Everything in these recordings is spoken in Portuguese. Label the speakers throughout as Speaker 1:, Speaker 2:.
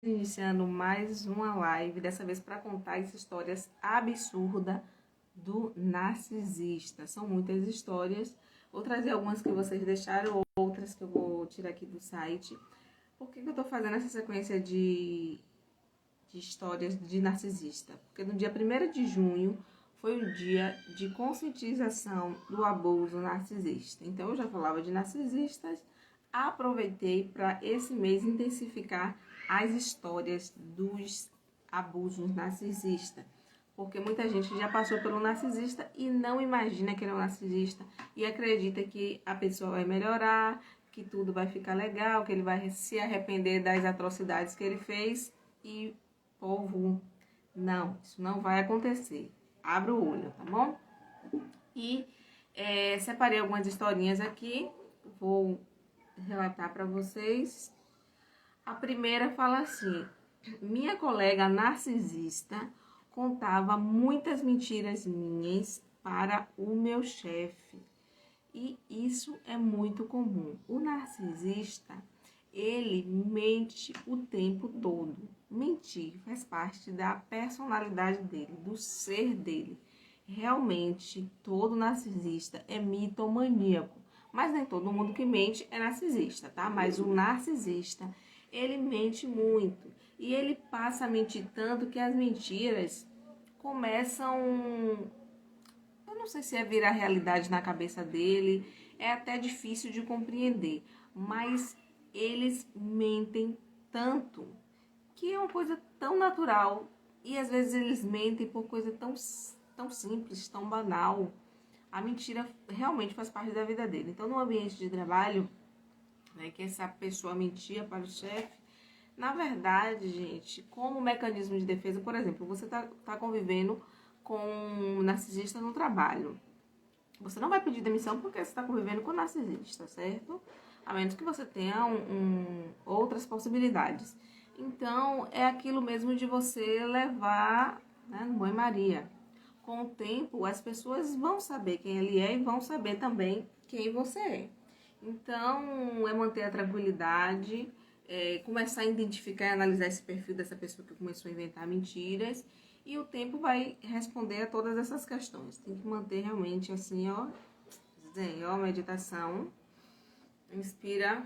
Speaker 1: Iniciando mais uma live, dessa vez para contar as histórias absurdas do narcisista. São muitas histórias, vou trazer algumas que vocês deixaram, outras que eu vou tirar aqui do site. Por que eu estou fazendo essa sequência de histórias de narcisista? Porque no dia 1º de junho foi o dia de conscientização do abuso narcisista. Então eu já falava de narcisistas, aproveitei para esse mês intensificar as histórias dos abusos narcisistas. Porque muita gente já passou pelo narcisista e não imagina que ele é um narcisista e acredita que a pessoa vai melhorar, que tudo vai ficar legal, que ele vai se arrepender das atrocidades que ele fez. E, povo, não, isso não vai acontecer. Abra o olho, tá bom? E separei algumas historinhas aqui, vou relatar para vocês. A primeira fala assim: minha colega narcisista contava muitas mentiras minhas para o meu chefe. E isso é muito comum. O narcisista, ele mente o tempo todo. Mentir faz parte da personalidade dele, do ser dele. Realmente, todo narcisista é mitomaníaco. Mas nem todo mundo que mente é narcisista, tá? Mas o narcisista, ele mente muito. E ele passa a mentir tanto que as mentiras começam... Eu não sei se é virar realidade na cabeça dele. É até difícil de compreender. Mas eles mentem tanto que é uma coisa tão natural. E às vezes eles mentem por coisa tão simples, tão banal. A mentira realmente faz parte da vida dele. Então, no ambiente de trabalho, né, que essa pessoa mentia para o chefe, na verdade, gente, como mecanismo de defesa, por exemplo, você tá convivendo com um narcisista no trabalho. Você não vai pedir demissão porque você está convivendo com um narcisista, certo? A menos que você tenha outras possibilidades. Então, é aquilo mesmo de você levar, né, no banho-maria. Com o tempo, as pessoas vão saber quem ele é e vão saber também quem você é. Então, é manter a tranquilidade, começar a identificar e analisar esse perfil dessa pessoa que começou a inventar mentiras, e o tempo vai responder a todas essas questões. Tem que manter realmente assim, ó, zen, ó, meditação. Inspira,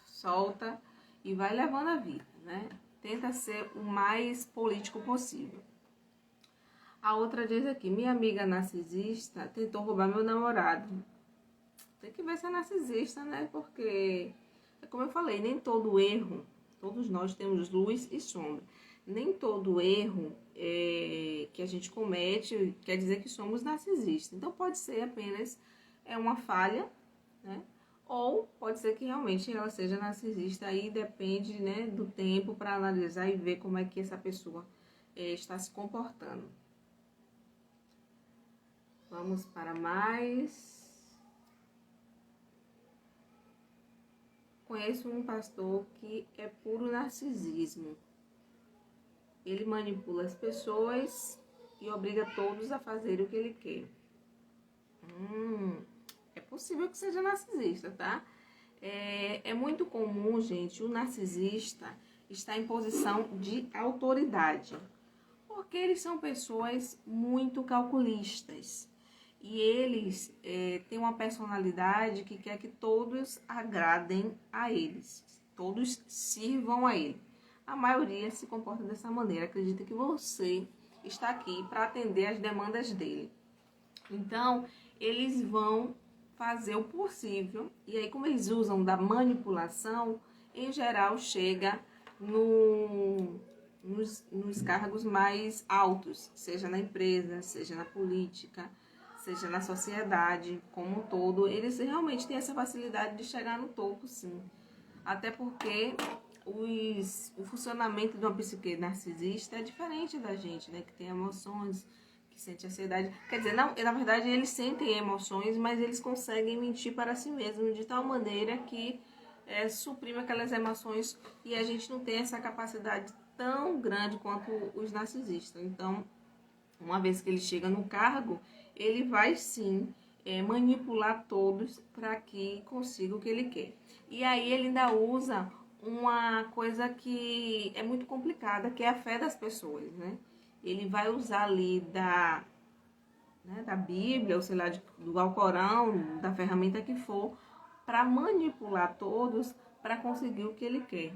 Speaker 1: solta e vai levando a vida, né? Tenta ser o mais político possível. A outra diz aqui: minha amiga narcisista tentou roubar meu namorado. Tem que ver se é narcisista, né? Porque, como eu falei, nem todo erro, todos nós temos luz e sombra. Nem todo erro que a gente comete quer dizer que somos narcisistas. Então pode ser apenas uma falha, né? Ou pode ser que realmente ela seja narcisista. Aí depende, né, do tempo para analisar e ver como é que essa pessoa está se comportando. Vamos para mais. Conheço um pastor que é puro narcisismo. Ele manipula as pessoas e obriga todos a fazer o que ele quer. É possível que seja narcisista, tá? É muito comum, gente, o narcisista estar em posição de autoridade. Porque eles são pessoas muito calculistas. E eles têm uma personalidade que quer que todos agradem a eles. Todos sirvam a ele. A maioria se comporta dessa maneira. Acredita que você está aqui para atender as demandas dele. Então, eles vão fazer o possível. E aí, como eles usam da manipulação, em geral, chega nos cargos mais altos, seja na empresa, seja na política, seja na sociedade como um todo. Eles realmente têm essa facilidade de chegar no topo, sim. Até porque o funcionamento de uma psique narcisista é diferente da gente, né? Que tem emoções, que sente ansiedade. Quer dizer, não, na verdade eles sentem emoções, mas eles conseguem mentir para si mesmos de tal maneira que suprime aquelas emoções, e a gente não tem essa capacidade tão grande quanto os narcisistas. Então, uma vez que ele chega no cargo, ele vai sim manipular todos para que consiga o que ele quer. E aí ele ainda usa uma coisa que é muito complicada, que é a fé das pessoas, né? Ele vai usar ali da Bíblia, ou sei lá, do Alcorão, da ferramenta que for, para manipular todos para conseguir o que ele quer.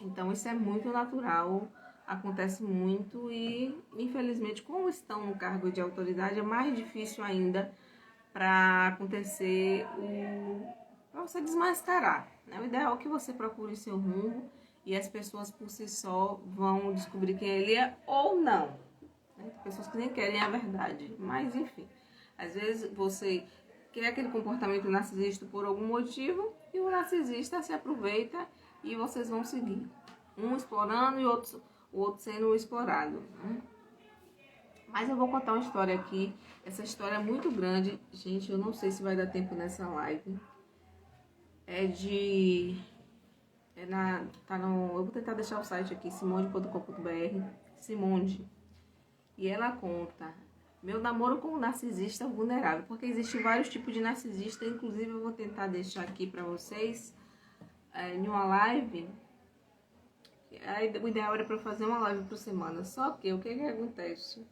Speaker 1: Então isso é muito natural, acontece muito e, infelizmente, como estão no cargo de autoridade, é mais difícil ainda para acontecer para você desmascarar, né? O ideal é que você procure seu rumo e as pessoas por si só vão descobrir quem ele é ou não, né? Tem pessoas que nem querem a verdade, mas enfim, às vezes você quer aquele comportamento narcisista por algum motivo e o narcisista se aproveita e vocês vão seguir, um explorando e o outro sendo explorado, né? Mas eu vou contar uma história aqui. Essa história é muito grande. Gente, eu não sei se vai dar tempo nessa live. Eu vou tentar deixar o site aqui, simonde.com.br. Simonde. E ela conta: meu namoro com um narcisista vulnerável. Porque existem vários tipos de narcisista. Inclusive, eu vou tentar deixar aqui pra vocês em uma live. O ideal era pra eu fazer uma live por semana. Só que o que acontece?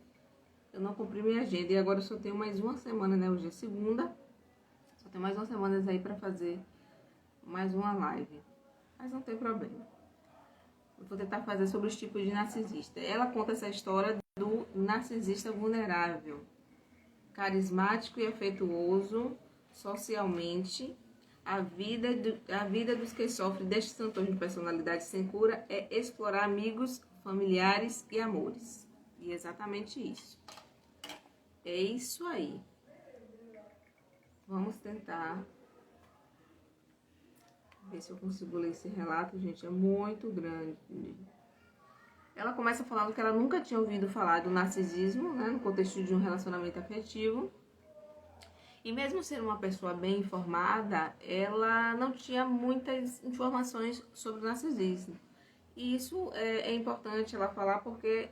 Speaker 1: Eu não cumpri minha agenda e agora eu só tenho mais uma semana, né? Hoje é segunda. Só tenho mais uma semana aí pra fazer mais uma live. Mas não tem problema. Eu vou tentar fazer sobre os tipos de narcisista. Ela conta essa história do narcisista vulnerável. Carismático e afetuoso socialmente. A vida dos que sofrem destes transtornos de personalidade sem cura é explorar amigos, familiares e amores. E é exatamente isso. É isso aí. Vamos tentar ver se eu consigo ler esse relato, gente. É muito grande. Ela começa falando que ela nunca tinha ouvido falar do narcisismo, né, no contexto de um relacionamento afetivo. E mesmo sendo uma pessoa bem informada, ela não tinha muitas informações sobre o narcisismo. E isso é importante ela falar porque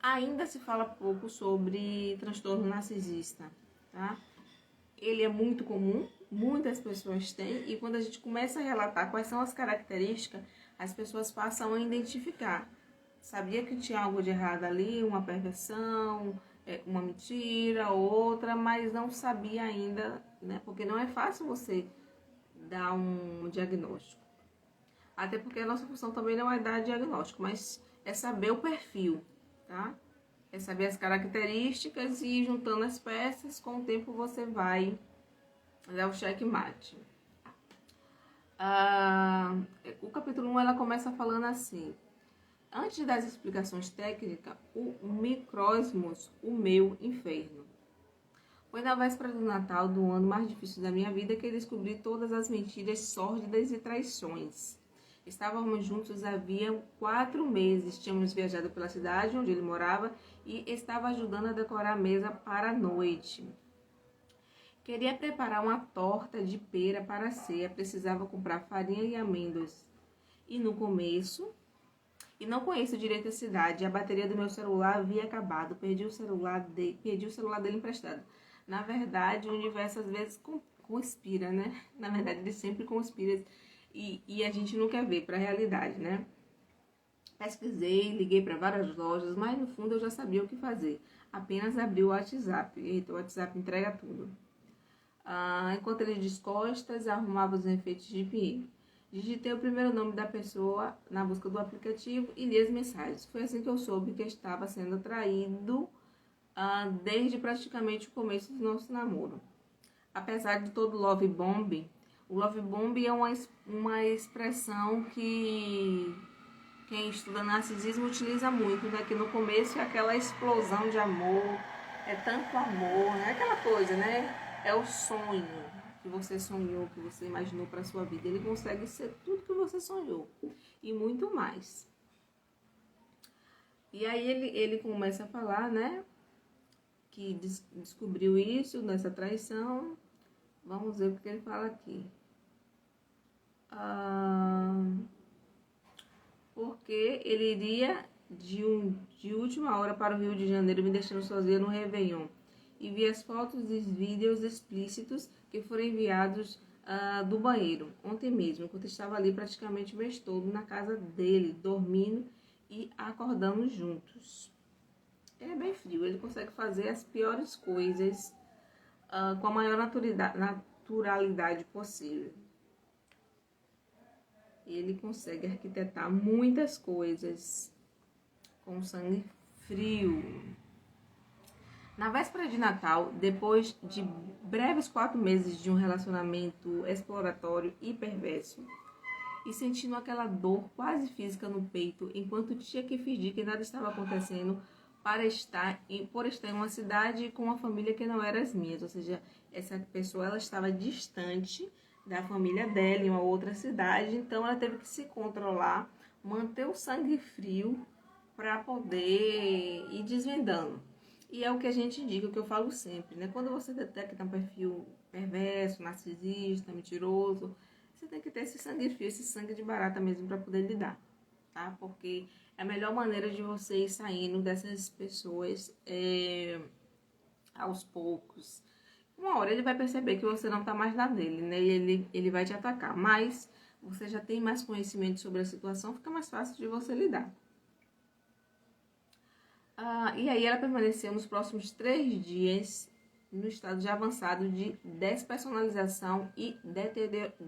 Speaker 1: ainda se fala pouco sobre transtorno narcisista, tá? Ele é muito comum, muitas pessoas têm, e quando a gente começa a relatar quais são as características, as pessoas passam a identificar. Sabia que tinha algo de errado ali, uma perversão, uma mentira, outra, mas não sabia ainda, né? Porque não é fácil você dar um diagnóstico. Até porque a nossa função também não é dar diagnóstico, mas é saber o perfil, tá? É saber as características e juntando as peças, com o tempo você vai dar o checkmate. O capítulo 1 ela começa falando assim: antes das explicações técnicas, o microsmos, o meu inferno. Foi na véspera do Natal, do ano mais difícil da minha vida, que eu descobri todas as mentiras sórdidas e traições. Estávamos juntos havia 4 meses, tínhamos viajado pela cidade onde ele morava e estava ajudando a decorar a mesa para a noite. Queria preparar uma torta de pera para a ceia, precisava comprar farinha e amêndoas. E no começo, não conheço direito a cidade, a bateria do meu celular havia acabado, perdi o celular dele emprestado. Na verdade, o universo às vezes conspira, né? Na verdade, ele sempre conspira e a gente não quer ver para a realidade, né? Pesquisei, liguei para várias lojas, mas no fundo eu já sabia o que fazer. Apenas abri o WhatsApp. Eita, o WhatsApp entrega tudo. Enquanto ele descostas, arrumava os enfeites de pinheiro. Digitei o primeiro nome da pessoa na busca do aplicativo e li as mensagens. Foi assim que eu soube que estava sendo traído desde praticamente o começo do nosso namoro. Apesar de todo love bomb, o love bomb é uma expressão que quem estuda narcisismo utiliza muito, né? Que no começo é aquela explosão de amor, é tanto amor, né? Aquela coisa, né? É o sonho que você sonhou, que você imaginou para sua vida. Ele consegue ser tudo que você sonhou e muito mais. E aí ele começa a falar, né? Que descobriu isso nessa traição. Vamos ver o que ele fala aqui. Porque ele iria de última hora para o Rio de Janeiro, me deixando sozinha no Réveillon. E vi as fotos e vídeos explícitos que foram enviados do banheiro, ontem mesmo, enquanto estava ali praticamente o mês todo na casa dele, dormindo e acordando juntos. Ele é bem frio, ele consegue fazer as piores coisas com a maior naturalidade possível. Ele consegue arquitetar muitas coisas com sangue frio. Na véspera de Natal, depois de breves 4 meses de um relacionamento exploratório e perverso, e sentindo aquela dor quase física no peito, enquanto tinha que fingir que nada estava acontecendo por estar em uma cidade com uma família que não era as minhas, ou seja, essa pessoa ela estava distante da família dela em uma outra cidade, então ela teve que se controlar, manter o sangue frio para poder ir desvendando. E é o que a gente indica, o que eu falo sempre, né? Quando você detecta um perfil perverso, narcisista, mentiroso, você tem que ter esse sangue frio, esse sangue de barata mesmo para poder lidar, tá? Porque é a melhor maneira de você ir saindo dessas pessoas aos poucos. Uma hora ele vai perceber que você não tá mais na dele, né? E ele vai te atacar. Mas você já tem mais conhecimento sobre a situação, fica mais fácil de você lidar. E aí ela permaneceu nos próximos 3 dias no estado de avançado de despersonalização e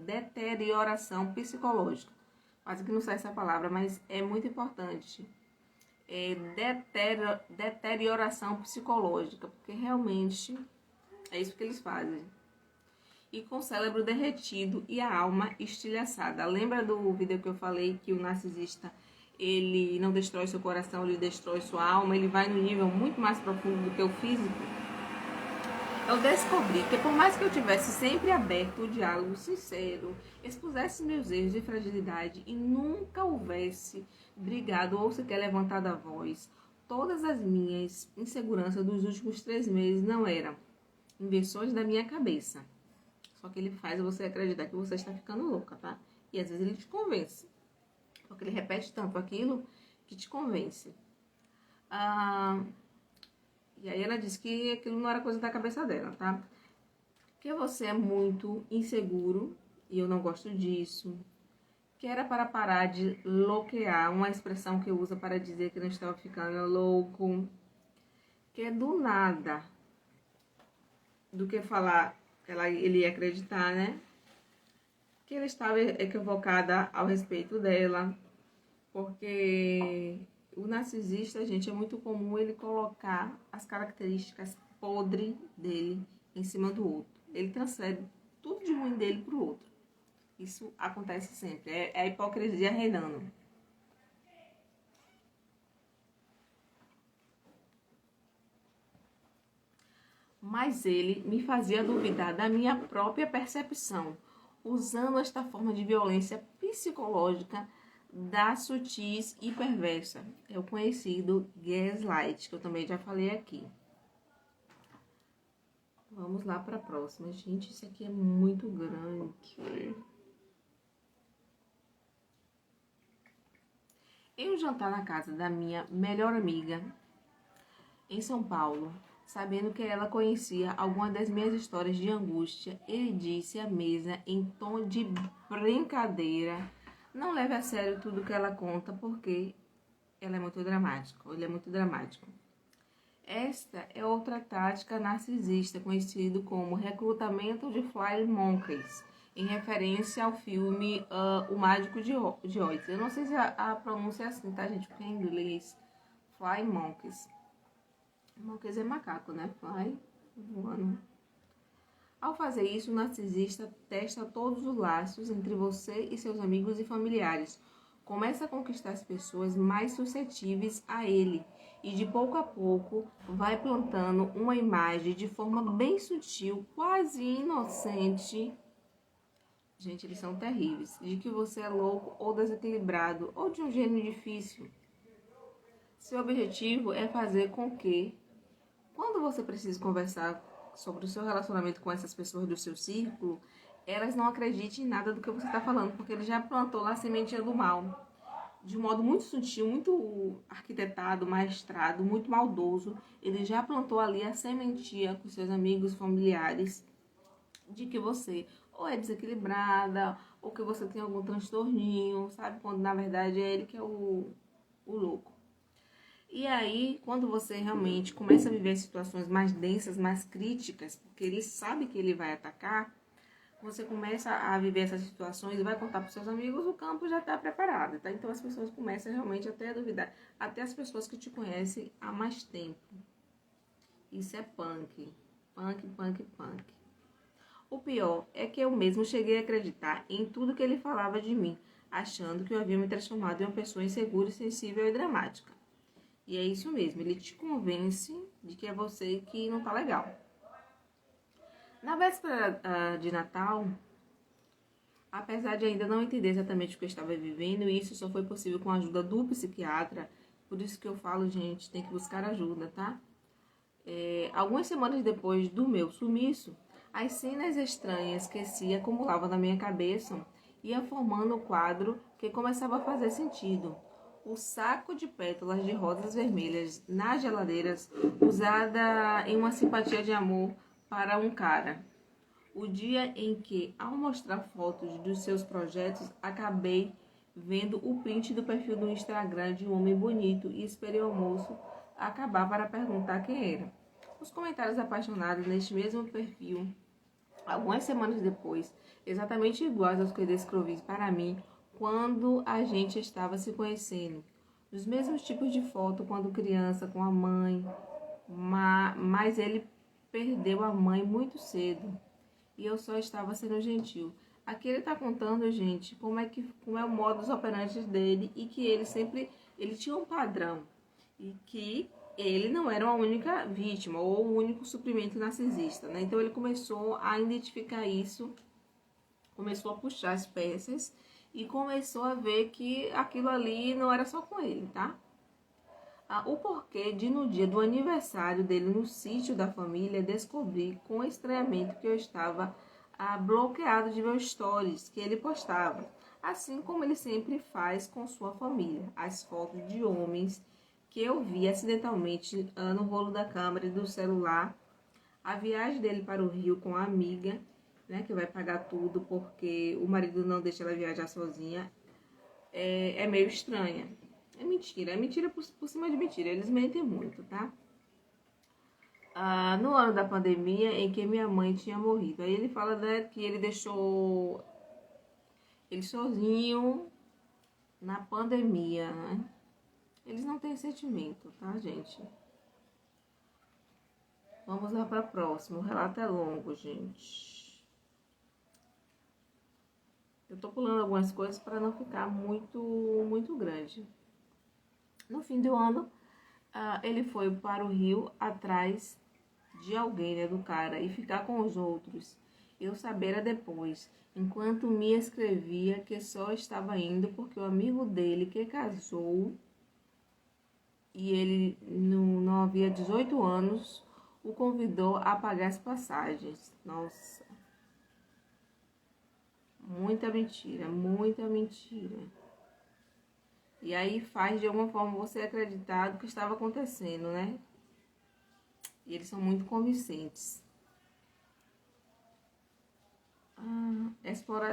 Speaker 1: deterioração psicológica. Quase que não sai essa palavra, mas é muito importante. Deterioração psicológica, porque realmente é isso que eles fazem. E com o cérebro derretido e a alma estilhaçada. Lembra do vídeo que eu falei que o narcisista ele não destrói seu coração, ele destrói sua alma, ele vai no nível muito mais profundo do que o físico? Eu descobri que por mais que eu tivesse sempre aberto o diálogo sincero, expusesse meus erros e fragilidade e nunca houvesse brigado ou sequer levantado a voz, todas as minhas inseguranças dos últimos 3 meses não eram invenções da minha cabeça. Só que ele faz você acreditar que você está ficando louca, tá? E às vezes ele te convence. Porque ele repete tanto aquilo que te convence. E aí ela disse que aquilo não era coisa da cabeça dela, tá? Que você é muito inseguro, e eu não gosto disso. Que era para parar de louquear, uma expressão que usa para dizer que não estava ficando louco. Que é do nada. Do que falar, ele ia acreditar, né? Que ele estava equivocada ao respeito dela. Porque o narcisista, gente, é muito comum ele colocar as características podres dele em cima do outro. Ele transfere tudo de ruim dele pro outro. Isso acontece sempre. É a hipocrisia reinando. Mas ele me fazia duvidar da minha própria percepção, usando esta forma de violência psicológica da sutis e perversa. É o conhecido gaslight, que eu também já falei aqui. Vamos lá para a próxima. Gente, isso aqui é muito grande. Em um jantar na casa da minha melhor amiga, em São Paulo, sabendo que ela conhecia alguma das minhas histórias de angústia, ele disse à mesa em tom de brincadeira: não leve a sério tudo que ela conta, porque ela é muito dramática, ele é muito dramático. Esta é outra tática narcisista, conhecido como recrutamento de fly monkeys, em referência ao filme O Mágico de Oz. Eu não sei se a pronúncia é assim, tá, gente? Porque é em inglês. Fly monkeys. Monkeys é macaco, né? Fly voando. Ao fazer isso, o narcisista testa todos os laços entre você e seus amigos e familiares. Começa a conquistar as pessoas mais suscetíveis a ele e de pouco a pouco vai plantando uma imagem de forma bem sutil, quase inocente. Gente, eles são terríveis. De que você é louco ou desequilibrado ou de um gênio difícil. Seu objetivo é fazer com que, quando você precisa conversar sobre o seu relacionamento com essas pessoas do seu círculo, elas não acreditem em nada do que você está falando, porque ele já plantou lá a sementinha do mal. De um modo muito sutil, muito arquitetado, maestrado, muito maldoso, ele já plantou ali a sementinha com seus amigos, familiares, de que você ou é desequilibrada, ou que você tem algum transtorninho, sabe? Quando na verdade é ele que é o louco. E aí, quando você realmente começa a viver situações mais densas, mais críticas, porque ele sabe que ele vai atacar, você começa a viver essas situações e vai contar para os seus amigos, o campo já está preparado, tá? Então as pessoas começam realmente até a duvidar, até as pessoas que te conhecem há mais tempo. Isso é punk, punk, punk, punk. O pior é que eu mesmo cheguei a acreditar em tudo que ele falava de mim, achando que eu havia me transformado em uma pessoa insegura, sensível e dramática. E é isso mesmo, ele te convence de que é você que não tá legal. Na véspera de Natal, apesar de ainda não entender exatamente o que eu estava vivendo, e isso só foi possível com a ajuda do psiquiatra, por isso que eu falo, gente, tem que buscar ajuda, tá? Algumas semanas depois do meu sumiço, as cenas estranhas que se acumulavam na minha cabeça iam formando um quadro que começava a fazer sentido. O saco de pétalas de rosas vermelhas nas geladeiras, usada em uma simpatia de amor para um cara. O dia em que, ao mostrar fotos dos seus projetos, acabei vendo o print do perfil do Instagram de um homem bonito e esperei o almoço acabar para perguntar quem era. Os comentários apaixonados neste mesmo perfil, algumas semanas depois, exatamente iguais aos que eu descrevi para mim quando a gente estava se conhecendo. Os mesmos tipos de foto quando criança com a mãe, mas ele perdeu a mãe muito cedo e eu só estava sendo gentil. Aqui ele está contando, gente, como é o modus operandi dele e que ele tinha um padrão e que ele não era a única vítima ou o único suprimento narcisista, né? Então ele começou a identificar isso, começou a puxar as peças e começou a ver que aquilo ali não era só com ele, tá? O porquê de no dia do aniversário dele no sítio da família descobri com estranhamento que eu estava bloqueado de meus stories que ele postava, assim como ele sempre faz com sua família, as fotos de homens que eu vi acidentalmente no rolo da câmera e do celular, a viagem dele para o Rio com a amiga, né, que vai pagar tudo porque o marido não deixa ela viajar sozinha, é meio estranha. É mentira por cima de mentira, eles mentem muito, tá? No ano da pandemia em que minha mãe tinha morrido, aí ele fala, né, que ele deixou ele sozinho na pandemia, né? Eles não têm sentimento, tá, gente? Vamos lá para o próximo. O relato é longo, gente. Eu tô pulando algumas coisas para não ficar muito grande. No fim do ano, ele foi para o Rio atrás de alguém, né, do cara, e ficar com os outros. Eu sabera depois, enquanto me escrevia que só estava indo porque o amigo dele que casou e ele não havia 18 anos, o convidou a pagar as passagens. Nossa, muita mentira, muita mentira. E aí faz de alguma forma você acreditar do que estava acontecendo, né? E eles são muito convincentes.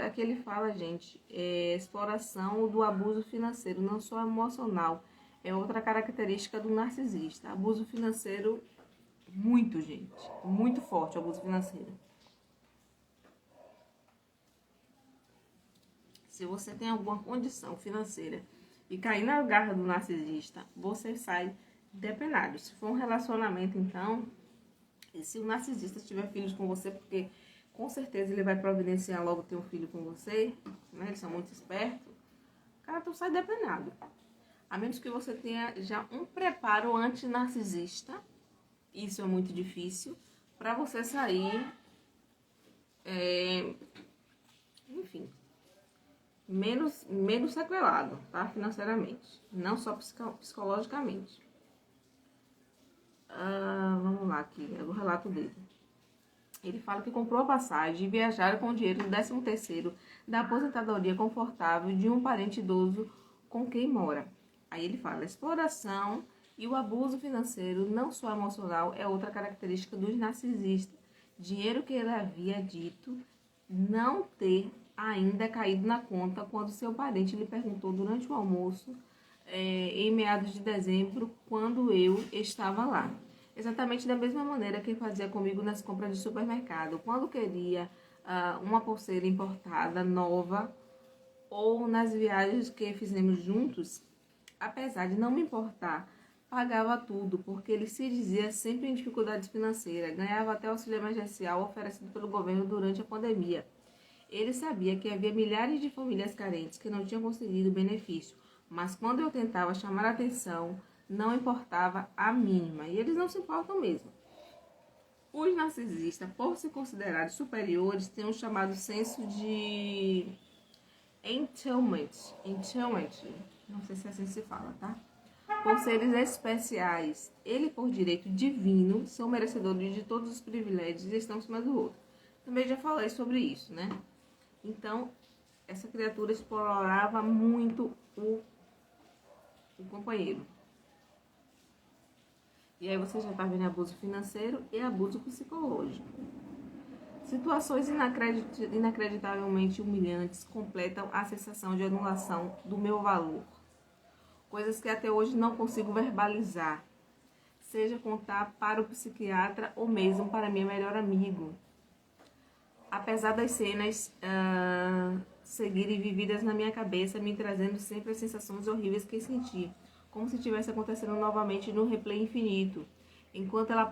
Speaker 1: Aqui ele fala, gente, exploração do abuso financeiro, não só emocional. É outra característica do narcisista. Abuso financeiro, muito, gente. Muito forte o abuso financeiro. Se você tem alguma condição financeira e cair na garra do narcisista, você sai depenado. Se for um relacionamento, então, e se o narcisista tiver filhos com você, porque com certeza ele vai providenciar logo ter um filho com você, né? Eles são muito espertos. Cara, tu sai depenado. A menos que você tenha já um preparo anti-narcisista, isso é muito difícil, para você sair, enfim, menos sequelado, tá? Financeiramente, não só psicologicamente. Vamos lá aqui, é o relato dele. Ele fala que comprou a passagem e viajaram com o dinheiro do 13º da aposentadoria confortável de um parente idoso com quem mora. Aí ele fala, a exploração e o abuso financeiro, não só emocional, é outra característica dos narcisistas. Dinheiro que ele havia dito não ter ainda caído na conta quando seu parente lhe perguntou durante o almoço, em meados de dezembro, quando eu estava lá. Exatamente da mesma maneira que fazia comigo nas compras de supermercado. Quando queria uma pulseira importada, nova, ou nas viagens que fizemos juntos, apesar de não me importar, pagava tudo, porque ele se dizia sempre em dificuldades financeiras, ganhava até auxílio emergencial oferecido pelo governo durante a pandemia. Ele sabia que havia milhares de famílias carentes que não tinham conseguido o benefício, mas quando eu tentava chamar a atenção, não importava a mínima, e eles não se importam mesmo. Os narcisistas, por se considerarem superiores, têm um chamado senso de entitlement, não sei se assim se fala, tá? Por seres especiais, ele por direito divino, são merecedores de todos os privilégios e estão acima do outro. Também já falei sobre isso, né? Então, essa criatura explorava muito o companheiro. E aí você já tá vendo abuso financeiro e abuso psicológico. Situações inacreditavelmente humilhantes completam a sensação de anulação do meu valor. Coisas que até hoje não consigo verbalizar. Seja contar para o psiquiatra ou mesmo para meu melhor amigo. Apesar das cenas seguirem vividas na minha cabeça, me trazendo sempre as sensações horríveis que senti, como se estivesse acontecendo novamente num replay infinito, enquanto ele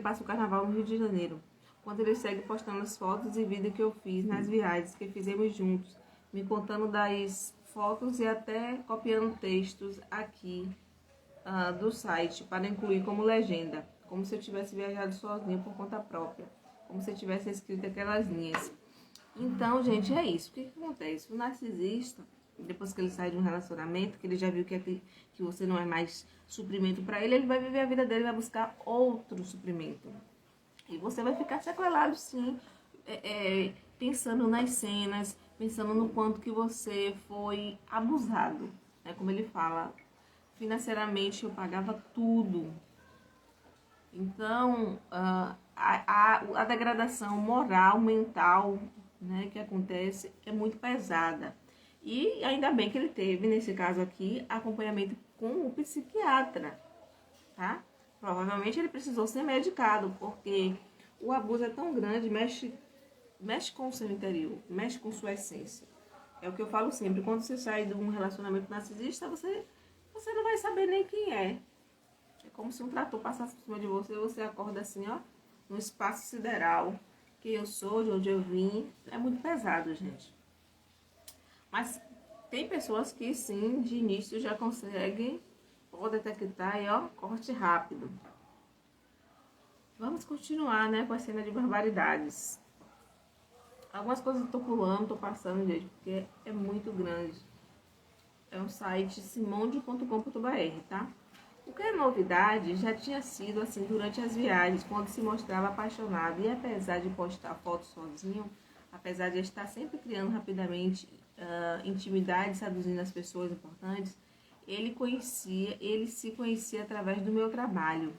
Speaker 1: passa o carnaval no Rio de Janeiro, quando ele segue postando as fotos e vídeos que eu fiz nas viagens que fizemos juntos, me contando das fotos e até copiando textos aqui do site para incluir como legenda, como se eu tivesse viajado sozinho por conta própria, como se eu tivesse escrito aquelas linhas. Então, gente, é isso. O que acontece? O narcisista, depois que ele sai de um relacionamento, que ele já viu que você não é mais suprimento para ele, ele vai viver a vida dele, vai buscar outro suprimento. E você vai ficar sequelado, sim, pensando nas cenas, pensando no quanto que você foi abusado. Né? Como ele fala, financeiramente eu pagava tudo. Então, a degradação moral, mental, né, que acontece é muito pesada. E ainda bem que ele teve, nesse caso aqui, acompanhamento com o psiquiatra, tá? Provavelmente ele precisou ser medicado, porque o abuso é tão grande, mexe com o seu interior, mexe com sua essência. É o que eu falo sempre, quando você sai de um relacionamento narcisista, você não vai saber nem quem é. É como se um trator passasse por cima de você e você acorda assim, ó, no espaço sideral. Quem eu sou, de onde eu vim, é muito pesado, gente. Mas tem pessoas que sim, de início já conseguem detectar e ó, corte rápido. Vamos continuar, né, com a cena de barbaridades. Algumas coisas eu tô pulando, tô passando, gente, porque é muito grande. É um site simonde.com.br, tá? O que é novidade já tinha sido assim durante as viagens, quando se mostrava apaixonado. E apesar de postar fotos sozinho, apesar de estar sempre criando rapidamente intimidade, seduzindo as pessoas importantes, ele se conhecia através do meu trabalho.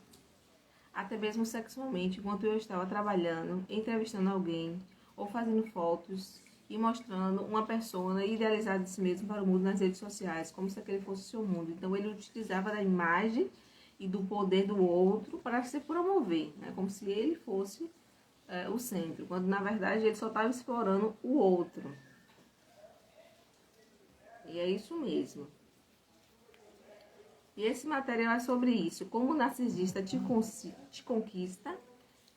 Speaker 1: Até mesmo sexualmente, enquanto eu estava trabalhando, entrevistando alguém, ou fazendo fotos e mostrando uma persona idealizada de si mesmo para o mundo nas redes sociais, como se aquele fosse o seu mundo. Então ele utilizava da imagem e do poder do outro para se promover, né? Como se ele fosse o centro, quando na verdade ele só estava explorando o outro. E é isso mesmo. E esse material é sobre isso, como o narcisista te conquista,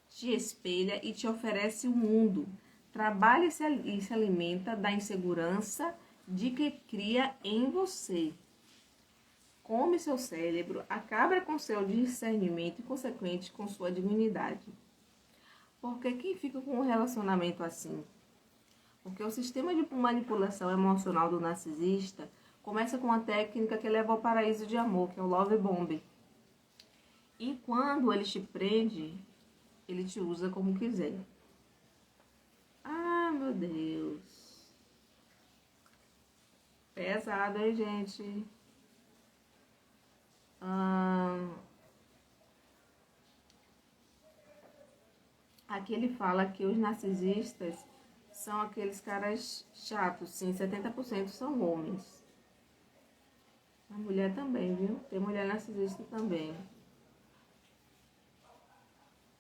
Speaker 1: te espelha e te oferece o mundo. Trabalha e se alimenta da insegurança de que cria em você. Come seu cérebro, acaba com seu discernimento e, consequente, com sua dignidade. Porque quem fica com um relacionamento assim? Porque o sistema de manipulação emocional do narcisista começa com uma técnica que leva ao paraíso de amor, que é o love bombing. E quando ele te prende, ele te usa como quiser. Ah, meu Deus. Pesado, hein, gente? Aqui ele fala que os narcisistas são aqueles caras chatos, sim, 70% são homens. A mulher também, viu? Tem mulher narcisista também.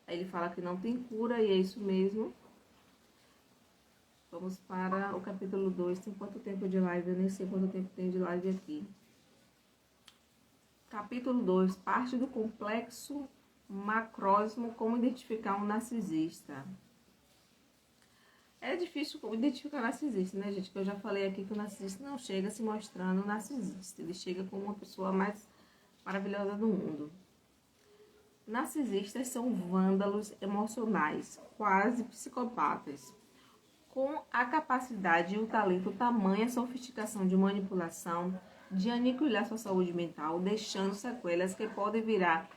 Speaker 1: Aí ele fala que não tem cura e é isso mesmo. Vamos para o capítulo 2. Tem quanto tempo de live? Eu nem sei quanto tempo tem de live aqui. Capítulo 2. Parte do complexo macrósmo, como identificar um narcisista. É difícil identificar narcisista, né, gente? Que eu já falei aqui que o narcisista não chega se mostrando narcisista. Ele chega como uma pessoa mais maravilhosa do mundo. Narcisistas são vândalos emocionais, quase psicopatas, com a capacidade e o talento, tamanha sofisticação de manipulação, de aniquilar sua saúde mental, deixando sequelas que podem vir a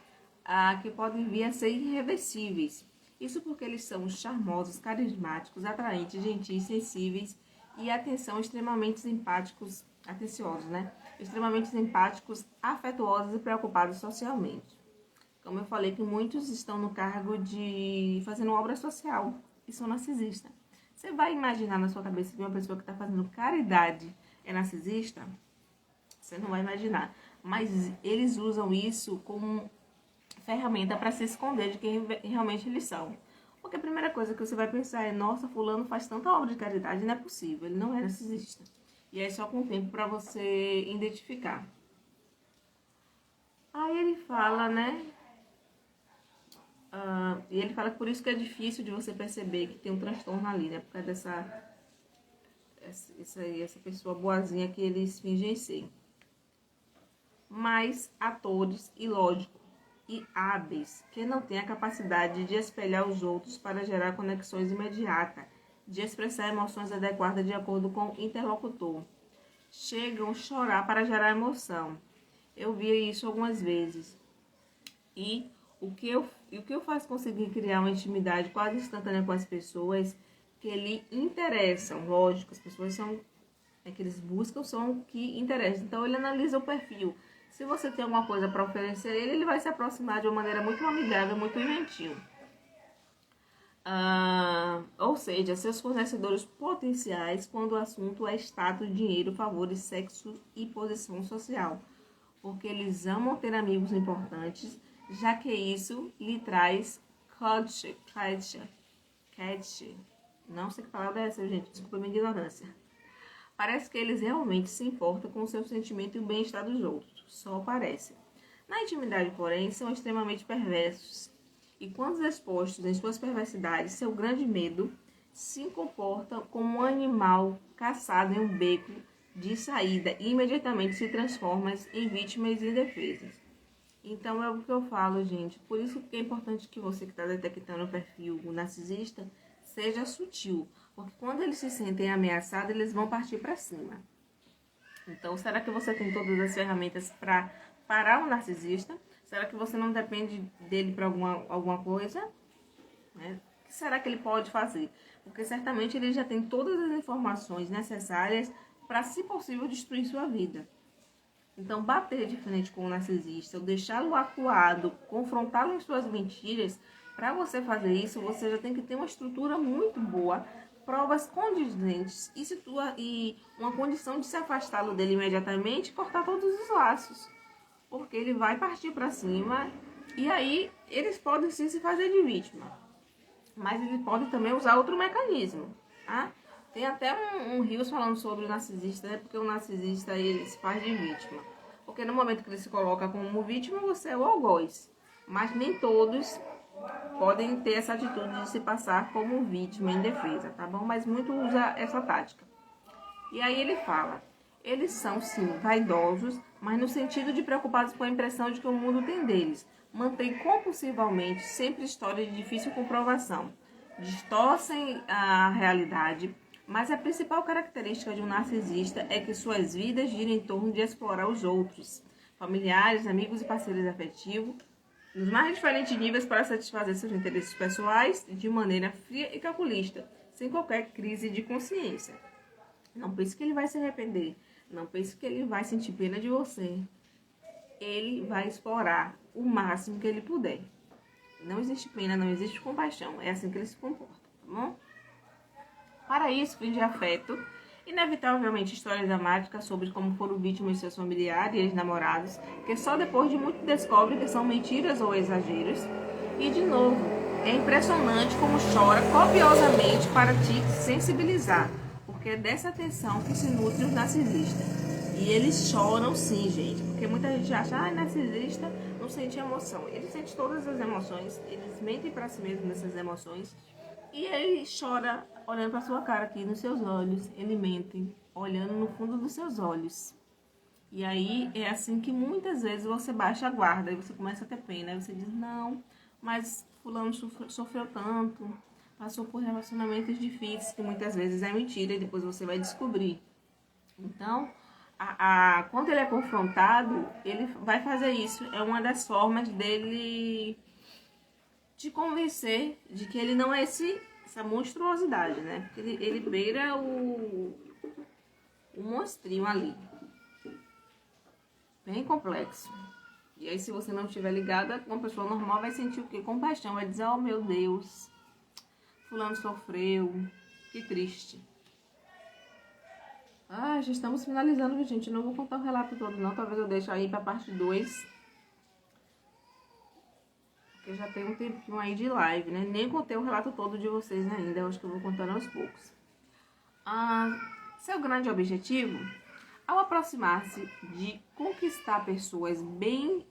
Speaker 1: ser irreversíveis. Isso porque eles são charmosos, carismáticos, atraentes, gentis, sensíveis e extremamente empáticos, atenciosos, né? Extremamente empáticos, afetuosos e preocupados socialmente. Como eu falei, que muitos estão no cargo de fazendo obra social e são narcisistas. Você vai imaginar na sua cabeça que uma pessoa que está fazendo caridade é narcisista? Você não vai imaginar. Mas eles usam isso como ferramenta para se esconder de quem realmente eles são. Porque a primeira coisa que você vai pensar é: nossa, fulano faz tanta obra de caridade, não é possível, ele não é narcisista. E aí só com o tempo para você identificar. Aí ele fala, né? E ele fala que por isso que é difícil de você perceber que tem um transtorno ali, né? Por causa essa pessoa boazinha que eles fingem ser. Mas atores ilógicos e hábeis, que não têm a capacidade de espelhar os outros para gerar conexões imediatas, de expressar emoções adequadas de acordo com o interlocutor. Chegam a chorar para gerar emoção. Eu vi isso algumas vezes. E o que eu faço conseguir criar uma intimidade quase instantânea com as pessoas que lhe interessam. Lógico, as pessoas são que eles buscam são o que interessa. Então ele analisa o perfil. Se você tem alguma coisa para oferecer a ele, ele vai se aproximar de uma maneira muito amigável, muito gentil. Ou seja, seus fornecedores potenciais quando o assunto é status, dinheiro, favores, sexo e posição social. Porque eles amam ter amigos importantes, já que isso lhe traz culture. Não sei que palavra é essa, gente, desculpa a minha ignorância. Parece que eles realmente se importam com o seu sentimento e o bem-estar dos outros. Só parece. Na intimidade, porém, são extremamente perversos. E quando expostos em suas perversidades, seu grande medo, se comportam como um animal caçado em um beco de saída e imediatamente se transformam em vítimas indefesas. Então é o que eu falo, gente. Por isso que é importante que você que está detectando o perfil narcisista seja sutil. Porque quando eles se sentem ameaçados, eles vão partir para cima. Então, será que você tem todas as ferramentas para parar o narcisista? Será que você não depende dele para alguma coisa? Né? O que será que ele pode fazer? Porque certamente ele já tem todas as informações necessárias para, se possível, destruir sua vida. Então, bater de frente com o narcisista, ou deixá-lo acuado, confrontá-lo em suas mentiras, para você isso, você já tem que ter uma estrutura muito boa, provas condizentes e uma condição de se afastá-lo dele imediatamente e cortar todos os laços. Porque ele vai partir para cima e aí eles podem sim se fazer de vítima. Mas eles podem também usar outro mecanismo, tá? Tem até um Rios falando sobre o narcisista, né? Porque o narcisista ele se faz de vítima. Porque no momento que ele se coloca como vítima, você é o algoz. Mas nem todos podem ter essa atitude de se passar como vítima em defesa, tá bom? Mas muito usa essa tática. E aí ele fala: eles são sim vaidosos, mas no sentido de preocupados com a impressão de que o mundo tem deles. Mantém compulsivamente sempre histórias de difícil comprovação. Distorcem a realidade, mas a principal característica de um narcisista é que suas vidas giram em torno de explorar os outros, familiares, amigos e parceiros afetivos, nos mais diferentes níveis para satisfazer seus interesses pessoais de maneira fria e calculista, sem qualquer crise de consciência. Não pense que ele vai se arrepender. Não pense que ele vai sentir pena de você. Ele vai explorar o máximo que ele puder. Não existe pena, não existe compaixão. É assim que ele se comporta, tá bom? Para isso, fingir afeto, inevitavelmente histórias dramáticas sobre como foram vítimas de seus familiares e ex-namorados, que só depois de muito descobrem que são mentiras ou exageros. E de novo, é impressionante como chora copiosamente para te sensibilizar, porque é dessa tensão que se nutre os narcisistas. E eles choram sim, gente, porque muita gente acha, narcisista não sente emoção. Ele sente todas as emoções, eles mentem para si mesmos nessas emoções. E ele chora olhando para sua cara aqui, nos seus olhos. Ele mente olhando no fundo dos seus olhos. E aí é assim que muitas vezes você baixa a guarda e você começa a ter pena. Aí você diz, não, mas fulano sofreu tanto, passou por relacionamentos difíceis, que muitas vezes é mentira e depois você vai descobrir. Então, quando ele é confrontado, ele vai fazer isso. É uma das formas dele te convencer de que ele não é essa monstruosidade, né? Porque ele beira o monstrinho ali. Bem complexo. E aí, se você não estiver ligada, uma pessoa normal vai sentir o quê? Compaixão. Vai dizer, oh meu Deus, fulano sofreu, que triste. Já estamos finalizando, gente. Não vou contar o relato todo, não. Talvez eu deixe aí pra parte 2. Porque já tem um tempinho aí de live, né? Nem contei o relato todo de vocês ainda. Eu acho que eu vou contando aos poucos. Seu grande objetivo, ao aproximar-se de conquistar pessoas bem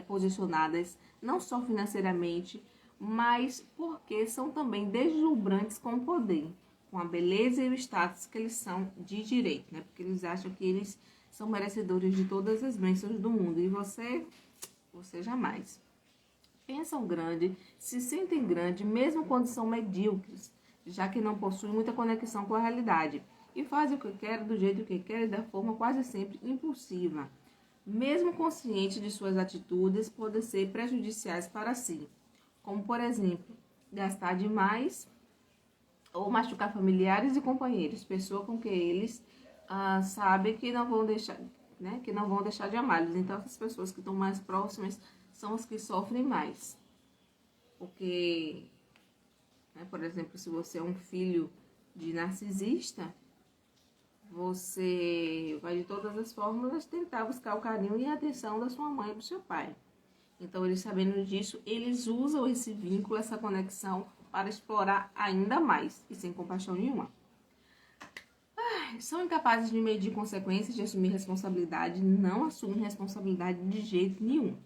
Speaker 1: posicionadas, não só financeiramente, mas porque são também deslumbrantes com o poder, com a beleza e o status que eles são de direito, né? Porque eles acham que eles são merecedores de todas as bênçãos do mundo. E você jamais. Pensam grande, se sentem grande, mesmo quando são medíocres, já que não possuem muita conexão com a realidade. E fazem o que querem, do jeito que querem, da forma quase sempre impulsiva. Mesmo conscientes de suas atitudes, podem ser prejudiciais para si. Como, por exemplo, gastar demais ou machucar familiares e companheiros, pessoas com quem eles sabem que não vão deixar, né, que não vão deixar de amá-los. Então, essas pessoas que estão mais próximas são as que sofrem mais. Porque, né, por exemplo, se você é um filho de narcisista, você vai de todas as formas tentar buscar o carinho e a atenção da sua mãe e do seu pai. Então, eles sabendo disso, eles usam esse vínculo, essa conexão, para explorar ainda mais e sem compaixão nenhuma. São incapazes de medir consequências, de assumir responsabilidade, não assumem responsabilidade de jeito nenhum.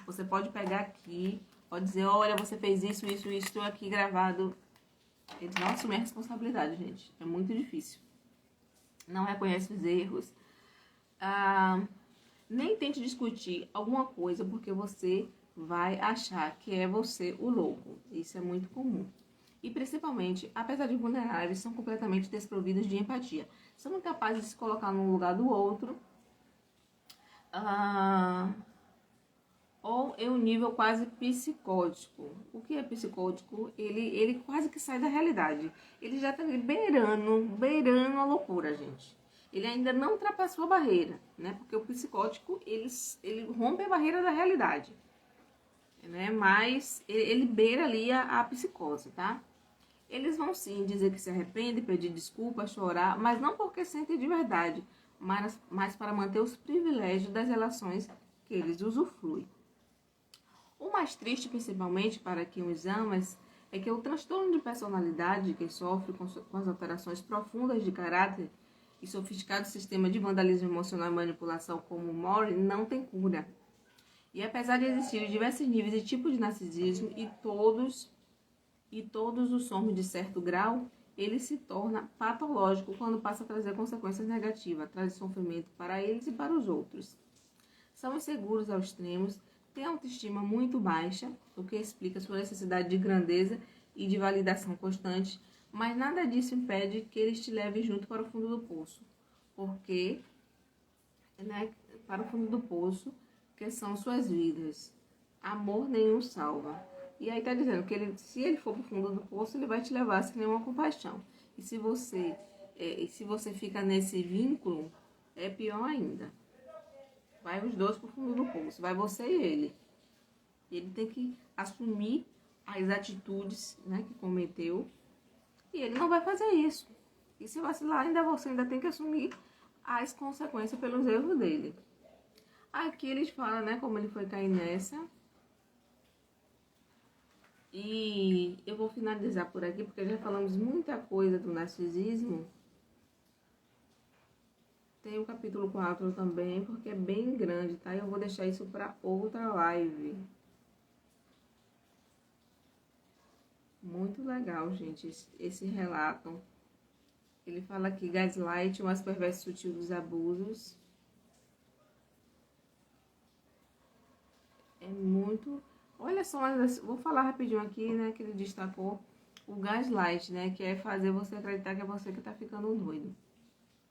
Speaker 1: Você pode pegar aqui, pode dizer, olha, você fez isso, estou aqui gravado. Eles não assumem a responsabilidade, gente. É muito difícil. Não reconhece os erros. Nem tente discutir alguma coisa porque você vai achar que é você o louco. Isso é muito comum. E principalmente, apesar de vulneráveis, são completamente desprovidos de empatia. São incapazes de se colocar no lugar do outro. Ou em um nível quase psicótico. O que é psicótico? Ele quase que sai da realidade. Ele já está beirando a loucura, gente. Ele ainda não ultrapassou a barreira, né? Porque o psicótico, ele rompe a barreira da realidade, né? Mas ele beira ali a psicose, tá? Eles vão sim dizer que se arrependem, pedir desculpa, chorar, mas não porque sentem de verdade, mas para manter os privilégios das relações que eles usufruem. O mais triste, principalmente para quem os ama, é que o transtorno de personalidade que sofre com as alterações profundas de caráter e sofisticado sistema de vandalismo emocional e manipulação como o Mori não tem cura. E apesar de existirem diversos níveis e tipos de narcisismo e todos os somos de certo grau, ele se torna patológico quando passa a trazer consequências negativas, traz sofrimento para eles e para os outros. São inseguros ao extremo, têm autoestima muito baixa, o que explica sua necessidade de grandeza e de validação constante, mas nada disso impede que eles te levem junto para o fundo do poço. Porque, né, para o fundo do poço, que são suas vidas. Amor nenhum salva. E aí tá dizendo que se ele for para o fundo do poço, ele vai te levar sem nenhuma compaixão. E se você fica nesse vínculo, é pior ainda. Vai os dois pro fundo do poço. Vai você e ele. Ele tem que assumir as atitudes, né, que cometeu. E ele não vai fazer isso. E se vacilar, você ainda tem que assumir as consequências pelos erros dele. Aqui eles falam, né, como ele foi cair nessa. E eu vou finalizar por aqui, porque já falamos muita coisa do narcisismo. Tem o capítulo 4 também, porque é bem grande, tá? Eu vou deixar isso para outra live. Muito legal, gente, esse relato. Ele fala aqui, gaslight, um perverso sutil dos abusos. É muito... Olha só, vou falar rapidinho aqui, né, que ele destacou o gaslight, né, que é fazer você acreditar que é você que tá ficando doido.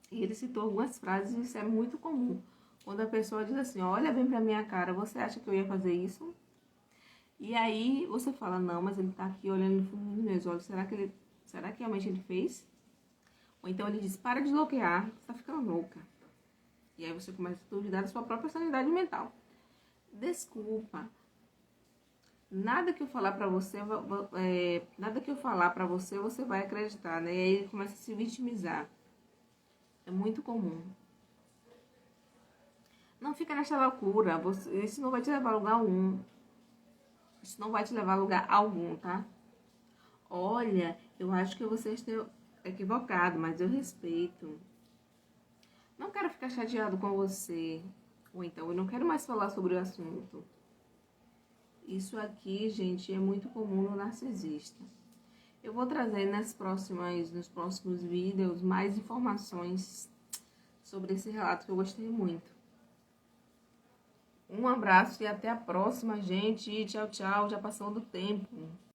Speaker 1: E ele citou algumas frases, e isso é muito comum. Quando a pessoa diz assim, olha bem pra minha cara, você acha que eu ia fazer isso? E aí você fala, não, mas ele tá aqui olhando no fundo dos meus olhos, será que realmente ele fez? Ou então ele diz, para de bloquear, você tá ficando louca. E aí você começa a duvidar da sua própria sanidade mental. Desculpa. Nada que eu falar pra você, você vai acreditar, né? E aí ele começa a se vitimizar. É muito comum. Não fica nessa loucura. Isso não vai te levar a lugar algum. Isso não vai te levar a lugar algum, tá? Olha, eu acho que você está equivocado, mas eu respeito. Não quero ficar chateado com você. Ou então, eu não quero mais falar sobre o assunto. Isso aqui, gente, é muito comum no narcisista. Eu vou trazer nos próximos vídeos mais informações sobre esse relato que eu gostei muito. Um abraço e até a próxima, gente. Tchau, tchau. Já passou do tempo.